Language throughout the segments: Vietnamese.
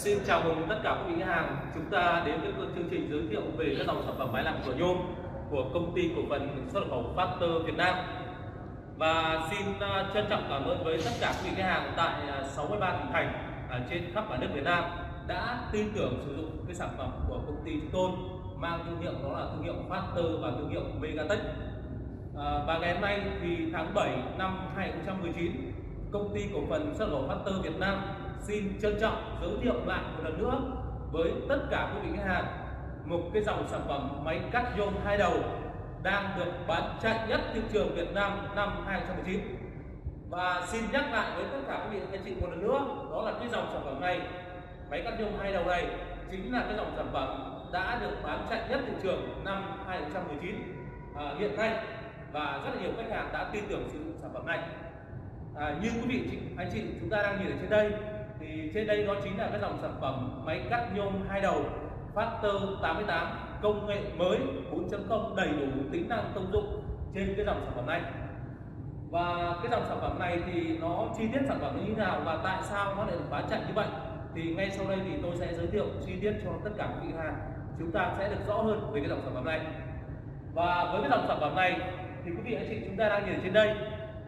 Xin chào mừng tất cả quý khách hàng. Chúng ta đến với chương trình giới thiệu về các dòng sản phẩm máy làm cửa nhôm của công ty cổ phần xuất nhập khẩu Factor Việt Nam. Và xin trân trọng cảm ơn với tất cả quý khách hàng tại 63 tỉnh thành trên khắp cả nước Việt Nam đã tin tưởng sử dụng cái sản phẩm của công ty chúng tôi, mang thương hiệu đó là thương hiệu Factor và thương hiệu Megatech. Và ngày hôm nay thì tháng 7 năm 2019, công ty cổ phần xuất nhập khẩu Factor Việt Nam xin trân trọng giới thiệu lại một lần nữa với tất cả quý vị khách hàng một cái dòng sản phẩm máy cắt nhôm hai đầu đang được bán chạy nhất thị trường Việt Nam năm 2019. Và xin nhắc lại với tất cả quý vị anh chị một lần nữa, đó là cái dòng sản phẩm này, máy cắt nhôm hai đầu này chính là cái dòng sản phẩm đã được bán chạy nhất thị trường năm 2019 hiện nay, và rất là nhiều khách hàng đã tin tưởng sử dụng sản phẩm này. Như quý vị anh chị chúng ta đang nhìn ở trên đây thì trên đây đó chính là cái dòng sản phẩm máy cắt nhôm hai đầu Factor 88 công nghệ mới 4.0 đầy đủ tính năng công dụng trên cái dòng sản phẩm này. Và cái dòng sản phẩm này thì nó chi tiết sản phẩm như thế nào và tại sao nó lại được bán chạy như vậy thì ngay sau đây thì tôi sẽ giới thiệu chi tiết cho tất cả quý khách hàng, chúng ta sẽ được rõ hơn về cái dòng sản phẩm này. Và với cái dòng sản phẩm này thì quý vị anh chị chúng ta đang nhìn ở trên đây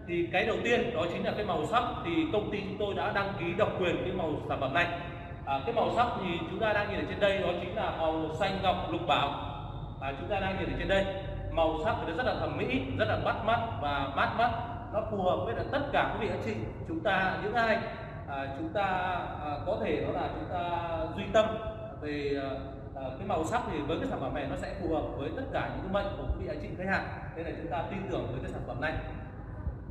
thì cái đầu tiên đó chính là cái màu sắc, thì công ty chúng tôi đã đăng ký độc quyền cái màu sản phẩm này. Cái màu sắc thì chúng ta đang nhìn ở trên đây đó chính là màu xanh ngọc lục bảo. Chúng ta đang nhìn ở trên đây màu sắc thì nó rất là thẩm mỹ, rất là bắt mắt và mát mắt, nó phù hợp với tất cả quý vị anh chị chúng ta, những ai chúng ta có thể đó là chúng ta duy tâm về cái màu sắc, thì với cái sản phẩm này nó sẽ phù hợp với tất cả những mệnh của quý vị anh chị khách hàng, nên là chúng ta tin tưởng với cái sản phẩm này.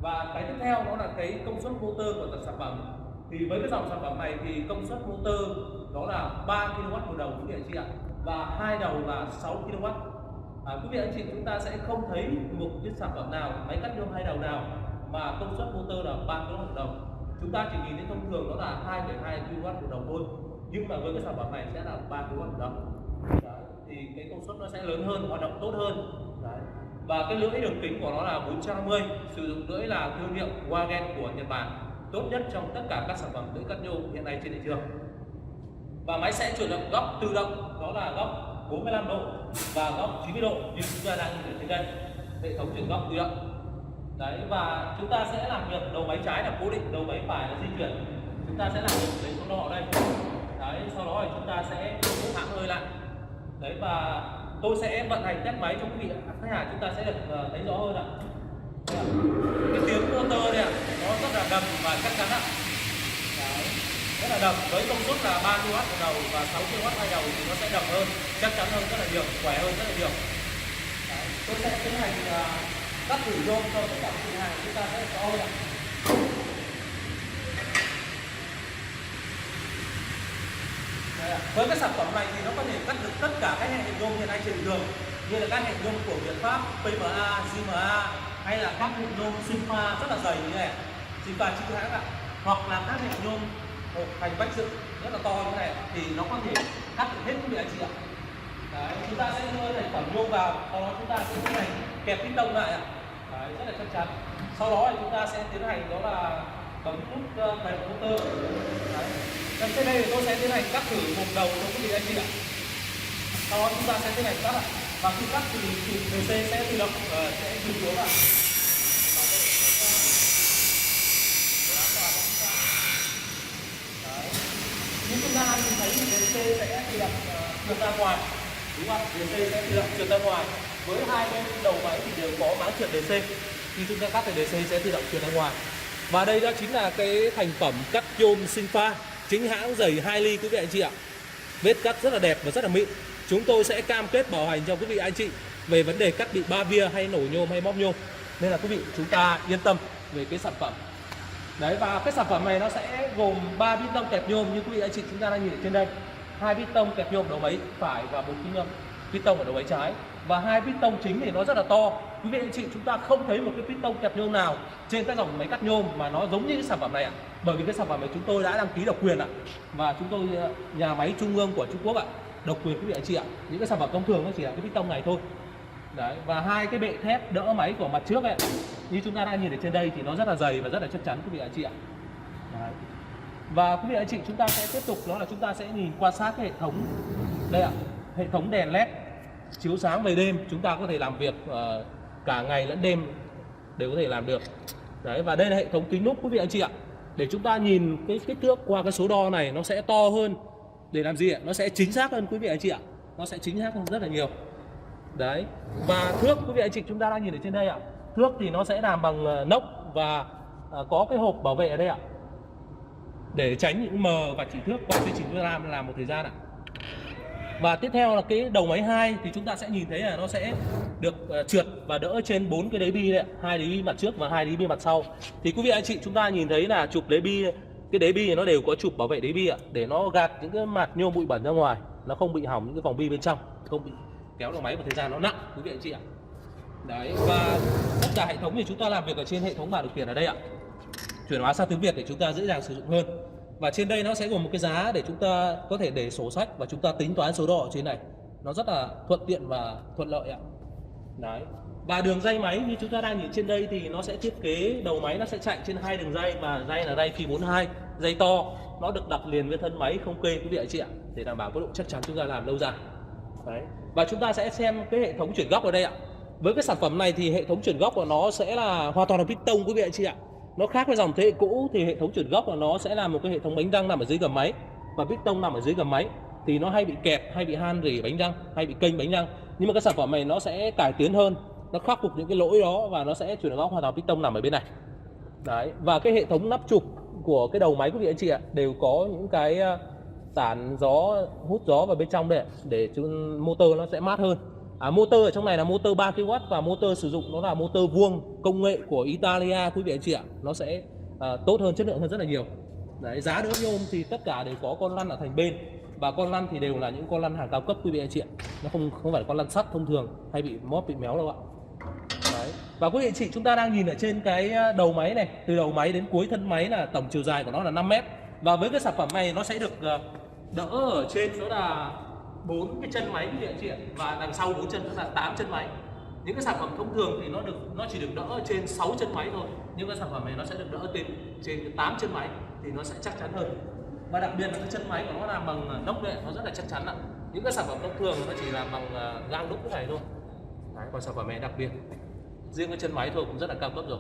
Và cái tiếp theo đó là cái công suất motor của sản phẩm. Thì với cái dòng sản phẩm này thì công suất motor đó là 3 kW một đầu quý vị anh chị ạ, và hai đầu là 6 kW. Quý vị anh chị chúng ta sẽ không thấy một cái sản phẩm nào, máy cắt nhôm hai đầu nào mà công suất motor là 3 kW một đầu. Chúng ta chỉ nhìn thấy thông thường đó là 2,2 kW một đầu thôi, nhưng mà với cái sản phẩm này sẽ là 3 kW một đầu. Thì cái công suất nó sẽ lớn hơn, hoạt động tốt hơn. Đấy. Và cái lưỡi đường kính của nó là 450, sử dụng lưỡi là thương hiệu Wagen của Nhật Bản, tốt nhất trong tất cả các sản phẩm lưỡi cắt nhôm hiện nay trên thị trường. Và máy sẽ chuyển động góc tự động, đó là góc 45 độ và góc 90 độ như chúng ta đang nhìn ở trên đây, hệ thống chuyển góc tự động. Đấy, và chúng ta sẽ làm việc đầu máy trái là cố định, đầu máy phải là di chuyển. Chúng ta sẽ làm việc lấy số đỏ đây. Đấy, sau đó thì chúng ta sẽ hãm hơi lại. Đấy, và tôi sẽ vận hành test máy cho quý vị khách hàng chúng ta sẽ được thấy rõ hơn ạ. Cái tiếng motor này nó rất là đầm và chắc chắn ạ. Đấy, rất là đầm, với công suất là 3 kW một đầu và 6 kW hai đầu thì nó sẽ đầm hơn, chắc chắn hơn rất là nhiều, khỏe hơn rất là nhiều. Đấy, tôi sẽ tiến hành cắt thử nhôm cho tất cả khách hàng chúng ta sẽ được rõ hơn ạ. Với cái sản phẩm này thì nó có thể cắt được tất cả các hệ nhôm hiện nay trên thị trường, như là các hệ nhôm của Việt Pháp, PMA, JMA, hay là các hệ nhôm Sinpha rất là dày như này, Sinpha chính hãng ạ, hoặc là các hệ nhôm thành vách dựng rất là to như này thì nó có thể cắt được hết quý vị anh chị ạ. Đấy, chúng ta sẽ đưa thành phẩm nhôm vào, sau đó chúng ta sẽ tiến hành kẹp piston lại ạ. Đấy, rất là chắc chắn. Sau đó thì chúng ta sẽ tiến hành đó là bấm nút đẩy motor. Đấy. Trên đây thì tôi sẽ tiến hành cắt thử một đầu cho quý vị anh chị ạ. Sau đó chúng ta sẽ tiến hành cắt ạ. Và khi cắt thì DC sẽ tự động sẽ dừng xuống ạ. Như chúng ta nhìn thấy thì DC sẽ tự động trượt ra ngoài, đúng không? DC sẽ tự động trượt ra ngoài. Với hai bên đầu máy thì đều có máng trượt DC. Khi chúng ta cắt thì DC sẽ tự động trượt ra ngoài. Và đây đó chính là cái thành phẩm cắt nhôm Sinpha chính hãng, dày 2 ly quý vị anh chị ạ. Vết cắt rất là đẹp và rất là mịn. Chúng tôi sẽ cam kết bảo hành cho quý vị anh chị về vấn đề cắt bị ba bia hay nổ nhôm hay móc nhôm, nên là quý vị chúng ta yên tâm về cái sản phẩm. Đấy, và cái sản phẩm này nó sẽ gồm 3 piston kẹp nhôm như quý vị anh chị chúng ta đang nhìn ở trên đây, 2 piston kẹp nhôm đầu máy phải và 1 piston ở đầu máy trái, và 2 piston chính thì nó rất là to. Quý vị anh chị chúng ta không thấy một cái piston kẹp nhôm nào trên các dòng máy cắt nhôm mà nó giống như cái sản phẩm này ạ. Bởi vì cái sản phẩm này chúng tôi đã đăng ký độc quyền ạ, và chúng tôi nhà máy trung ương của Trung Quốc ạ, độc quyền quý vị anh chị ạ. Những cái sản phẩm thông thường nó chỉ là cái piston này thôi. Đấy, và hai cái bệ thép đỡ máy của mặt trước ấy, như chúng ta đang nhìn ở trên đây thì nó rất là dày và rất là chắc chắn quý vị anh chị ạ. Đấy. Và quý vị anh chị, chúng ta sẽ tiếp tục đó là chúng ta sẽ nhìn quan sát cái hệ thống đây ạ, hệ thống đèn led chiếu sáng về đêm. Chúng ta có thể làm việc cả ngày lẫn đêm đều có thể làm được. Đấy, và đây là hệ thống kính lúp quý vị anh chị ạ. Để chúng ta nhìn cái kích thước qua cái số đo này nó sẽ to hơn. Để làm gì ạ? Nó sẽ chính xác hơn quý vị anh chị ạ. Nó sẽ chính xác hơn rất là nhiều. Đấy. Và thước quý vị anh chị chúng ta đang nhìn ở trên đây ạ. Thước thì nó sẽ làm bằng nóc và có cái hộp bảo vệ ở đây ạ. Để tránh những mờ và chỉ thước qua quy trình chúng ta làm một thời gian ạ. Và tiếp theo là cái đầu máy 2 thì chúng ta sẽ nhìn thấy là nó sẽ được trượt và đỡ trên 4 cái đế bi đấy, 2 đế bi mặt trước và 2 đế bi mặt sau. Thì quý vị anh chị chúng ta nhìn thấy là chụp đế bi, cái đế bi nó đều có chụp bảo vệ đế bi ạ, để nó gạt những cái mặt nhôm bụi bẩn ra ngoài, nó không bị hỏng những cái vòng bi bên trong, không bị kéo đầu máy vào thời gian nó nặng quý vị anh chị ạ. Đấy, và tất cả hệ thống thì chúng ta làm việc ở trên hệ thống bảng điều khiển ở đây ạ. Chuyển hóa sang tiếng Việt để chúng ta dễ dàng sử dụng hơn. Và trên đây nó sẽ gồm một cái giá để chúng ta có thể để sổ sách và chúng ta tính toán số đo ở trên này. Nó rất là thuận tiện và thuận lợi ạ. Đấy. Và đường dây máy như chúng ta đang nhìn trên đây thì nó sẽ thiết kế đầu máy nó sẽ chạy trên 2 đường dây, và dây là dây phi 42, dây to. Nó được đặt liền với thân máy không kê quý vị anh chị ạ, để đảm bảo cái độ chắc chắn chúng ta làm lâu dài. Đấy. Và chúng ta sẽ xem cái hệ thống chuyển góc ở đây ạ. Với cái sản phẩm này thì hệ thống chuyển góc của nó sẽ là hoàn toàn là piston quý vị anh chị ạ. Nó khác với dòng thế hệ cũ thì hệ thống chuyển góc của nó sẽ là một cái hệ thống bánh răng nằm ở dưới gầm máy và piston nằm ở dưới gầm máy, thì nó hay bị kẹt, hay bị han rỉ bánh răng, hay bị kênh bánh răng. Nhưng mà cái sản phẩm này nó sẽ cải tiến hơn, nó khắc phục những cái lỗi đó và nó sẽ chuyển góc hoàn toàn piston nằm ở bên này. Đấy, và cái hệ thống nắp trục của cái đầu máy quý vị anh chị ạ đều có những cái tản gió, hút gió vào bên trong đây để motor nó sẽ mát hơn. Motor ở trong này là motor 3 kW và motor sử dụng nó là motor vuông công nghệ của Italia quý vị anh chị ạ. Nó sẽ tốt hơn, chất lượng hơn rất là nhiều. Đấy, giá đỡ nhôm thì tất cả đều có con lăn ở thành bên, và con lăn thì đều là những con lăn hàng cao cấp quý vị anh chị ạ. Nó không phải là con lăn sắt thông thường hay bị móp bị méo đâu ạ. Đấy. Và quý vị anh chị chúng ta đang nhìn ở trên cái đầu máy này, từ đầu máy đến cuối thân máy là tổng chiều dài của nó là 5 mét. Và với cái sản phẩm này nó sẽ được đỡ ở trên đó là 4 cái chân máy quý vị anh chị ạ, và đằng sau 4 chân nó là 8 chân máy. Những cái sản phẩm thông thường thì nó chỉ được đỡ ở trên 6 chân máy thôi, nhưng cái sản phẩm này nó sẽ được đỡ trên 8 chân máy thì nó sẽ chắc chắn hơn. Và đặc biệt là cái chân máy của nó làm bằng nóc này, nó rất là chắc chắn ạ. Những cái sản phẩm thông thường nó chỉ làm bằng gang đúc cái này thôi. Đấy, còn sản phẩm này đặc biệt riêng cái chân máy thôi cũng rất là cao cấp rồi.